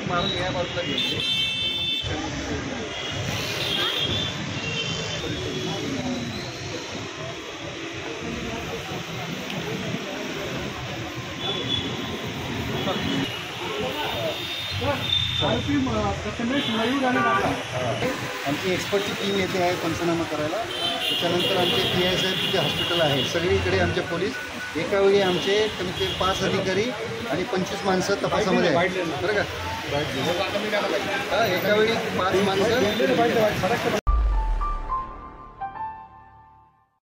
मारून या बाजूला घेतली आमची एक्सपर्टची टीम येते आहे पंचनामा करायला. त्याच्यानंतर आमचे PI साहेब तिथे हॉस्पिटल आहे. सगळीकडे आमचे पोलीस एका वेळी आमचे कमीत कमी 5 अधिकारी आणि 25 माणसं तपासामध्ये आहे. बरं का, एका वेळी 5 माणसं